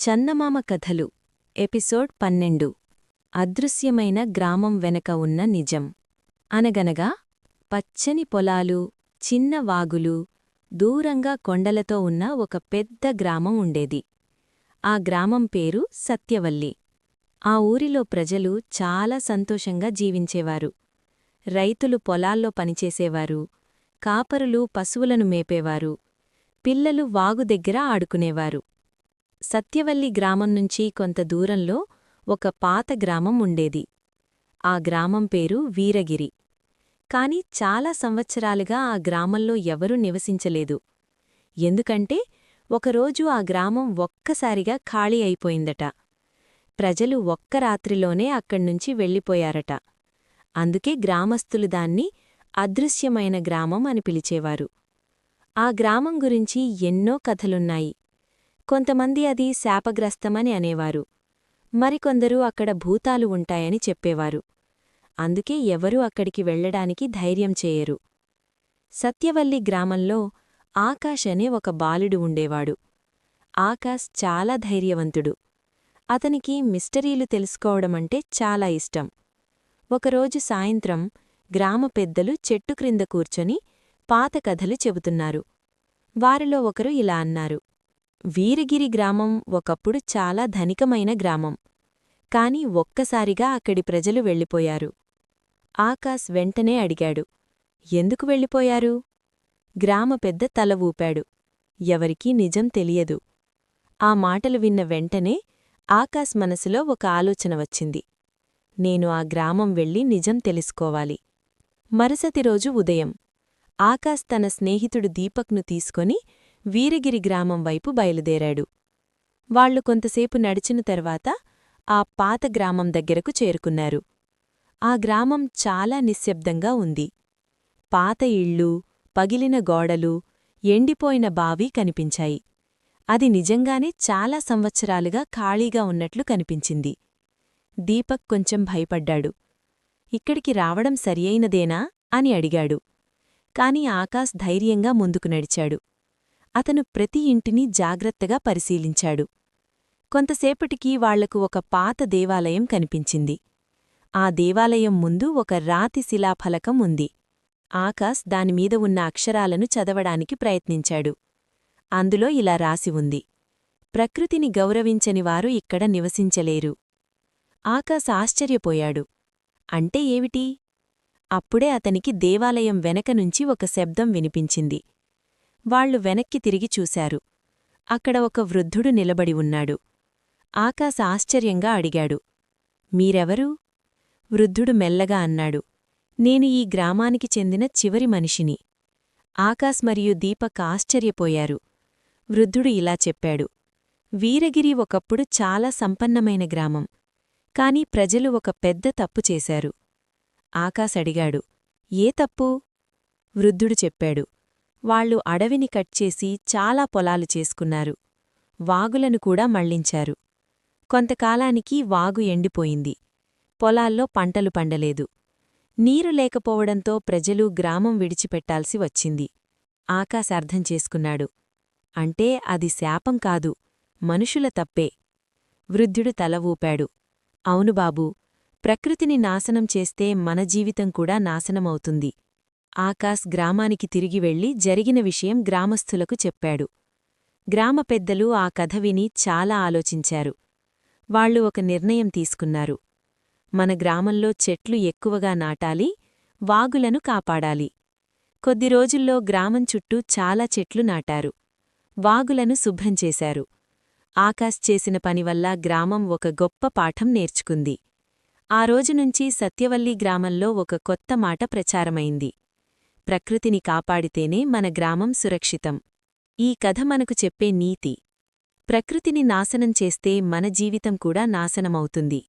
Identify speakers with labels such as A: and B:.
A: చందమామ కథలు ఎపిసోడ్ 12 అదృశ్యమైన గ్రామం వెనక ఉన్న నిజం. అనగనగా పచ్చని పొలాలు, చిన్న వాగులు, దూరంగా కొండలతో ఉన్న ఒక పెద్ద గ్రామం ఉండేది. ఆ గ్రామం పేరు సత్యవల్లి. ఆ ఊరిలో ప్రజలు చాలా సంతోషంగా జీవించేవారు. రైతులు పొలాల్లో పనిచేసేవారు, కాపరులు పశువులను మేపేవారు, పిల్లలు వాగు దగ్గర ఆడుకునేవారు. సత్యవల్లి గ్రామం నుంచి కొంత దూరంలో ఒక పాత గ్రామం ఉండేది. ఆ గ్రామం పేరు వీరగిరి. కాని చాలా సంవత్సరాలుగా ఆ గ్రామంలో ఎవరూ నివసించలేదు. ఎందుకంటే ఒకరోజు ఆ గ్రామం ఒక్కసారిగా ఖాళీ అయిపోయిందట. ప్రజలు ఒక్క రాత్రిలోనే అక్కడ్నుంచి వెళ్ళిపోయారట. అందుకే గ్రామస్థులు దాన్ని అదృశ్యమైన గ్రామం అని పిలిచేవారు. ఆ గ్రామం గురించి ఎన్నో కథలున్నాయి. కొంతమంది అది శాపగ్రస్తమని అనేవారు. మరికొందరు అక్కడ భూతాలు ఉంటాయని చెప్పేవారు. అందుకే ఎవరూ అక్కడికి వెళ్లడానికి ధైర్యం చేయరు. సత్యవల్లి గ్రామంలో ఆకాష్ అనే ఒక బాలుడు ఉండేవాడు. ఆకాష్ చాలా ధైర్యవంతుడు. అతనికి మిస్టరీలు తెలుసుకోవడమంటే చాలా ఇష్టం. ఒకరోజు సాయంత్రం గ్రామ పెద్దలు చెట్టు క్రింద కూర్చొని పాత కథలు చెబుతున్నారు. వారిలో ఒకరు ఇలా అన్నారు: వీరగిరి గ్రామం ఒకప్పుడు చాలా ధనికమైన గ్రామం. కాని ఒక్కసారిగా అక్కడి ప్రజలు వెళ్ళిపోయారు. ఆకాష్ వెంటనే అడిగాడు, ఎందుకు వెళ్ళిపోయారు? గ్రామ పెద్ద తల ఊపాడు. ఎవరికీ నిజం తెలియదు. ఆ మాటలు విన్న వెంటనే ఆకాష్ మనసులో ఒక ఆలోచన వచ్చింది. నేను ఆ గ్రామం వెళ్ళి నిజం తెలుసుకోవాలి. మరుసటి రోజు ఉదయం ఆకాష్ తన స్నేహితుడు దీపక్ను తీసుకొని వీరగిరి గ్రామం వైపు బయలుదేరాడు. వాళ్లు కొంతసేపు నడిచిన తర్వాత ఆ పాత గ్రామం దగ్గరకు చేరుకున్నారు. ఆ గ్రామం చాలా నిశ్శబ్దంగా ఉంది. పాత ఇళ్ళు, పగిలిన గోడలు, ఎండిపోయిన బావి కనిపించాయి. అది నిజంగానే చాలా సంవత్సరాలుగా ఖాళీగా ఉన్నట్లు కనిపించింది. దీపక్ కొంచెం భయపడ్డాడు. ఇక్కడికి రావడం సరియైనదేనా అని అడిగాడు. కాని ఆకాష్ ధైర్యంగా ముందుకు నడిచాడు. అతను ప్రతి ఇంటిని జాగ్రత్తగా పరిశీలించాడు. కొంతసేపటికి వాళ్లకు ఒక పాత దేవాలయం కనిపించింది. ఆ దేవాలయం ముందు ఒక రాతి శిలాఫలకం ఉంది. ఆకాష్ దానిమీద ఉన్న అక్షరాలను చదవడానికి ప్రయత్నించాడు. అందులో ఇలా రాసి ఉంది: ప్రకృతిని గౌరవించనివారు ఇక్కడ నివసించలేరు. ఆకాష్ ఆశ్చర్యపోయాడు. అంటే ఏమిటి? అప్పుడే అతనికి దేవాలయం వెనక నుంచి ఒక శబ్దం వినిపించింది. వాళ్లు వెనక్కి తిరిగి చూశారు. అక్కడ ఒక వృద్ధుడు నిలబడి ఉన్నాడు. ఆకాష్ ఆశ్చర్యంగా అడిగాడు, మీరెవరు? వృద్ధుడు మెల్లగా అన్నాడు, నేను ఈ గ్రామానికి చెందిన చివరి మనిషిని. ఆకాష్ మరియు దీపక్ ఆశ్చర్యపోయారు. వృద్ధుడు ఇలా చెప్పాడు: వీరగిరి ఒకప్పుడు చాలా సంపన్నమైన గ్రామం. కాని ప్రజలు ఒక పెద్ద తప్పు చేశారు. ఆకాష్ అడిగాడు, ఏ తప్పు? వృద్ధుడు చెప్పాడు, వాళ్లు అడవిని కట్చేసి చాలా పొలాలు చేసుకున్నారు. వాగులను కూడా మళ్లించారు. కొంతకాలానికి వాగు ఎండిపోయింది. పొలాల్లో పంటలు పండలేదు. నీరు లేకపోవడంతో ప్రజలు గ్రామం విడిచిపెట్టాల్సి వచ్చింది. ఆకాష్ అర్థం చేసుకున్నాడు. అంటే అది శాపం కాదు, మనుషుల తప్పే. వృద్ధుడు తల ఊపాడు. అవును బాబూ, ప్రకృతిని నాశనం చేస్తే మన జీవితం కూడా నాశనమవుతుంది. ఆకాష్ గ్రామానికి తిరిగి వెళ్లి జరిగిన విషయం గ్రామస్థులకు చెప్పాడు. గ్రామ పెద్దలు ఆ కథ విని చాలా ఆలోచించారు. వాళ్లు ఒక నిర్ణయం తీసుకున్నారు. మన గ్రామంలో చెట్లు ఎక్కువగా నాటాలి, వాగులను కాపాడాలి. కొద్ది రోజుల్లో గ్రామం చుట్టూ చాలా చెట్లు నాటారు. వాగులను శుభ్రం చేశారు. ఆకాష్ చేసిన పనివల్ల గ్రామం ఒక గొప్ప పాఠం నేర్చుకుంది. ఆ రోజునుంచి సత్యవల్లి గ్రామంలో ఒక కొత్త మాట ప్రచారమైంది: ప్రకృతిని కాపాడితేనే మన గ్రామం సురక్షితం. ఈ కథ మనకు చెప్పే నీతి: ప్రకృతిని నాశనం చేస్తే మన జీవితం కూడా నాశనమవుతుంది.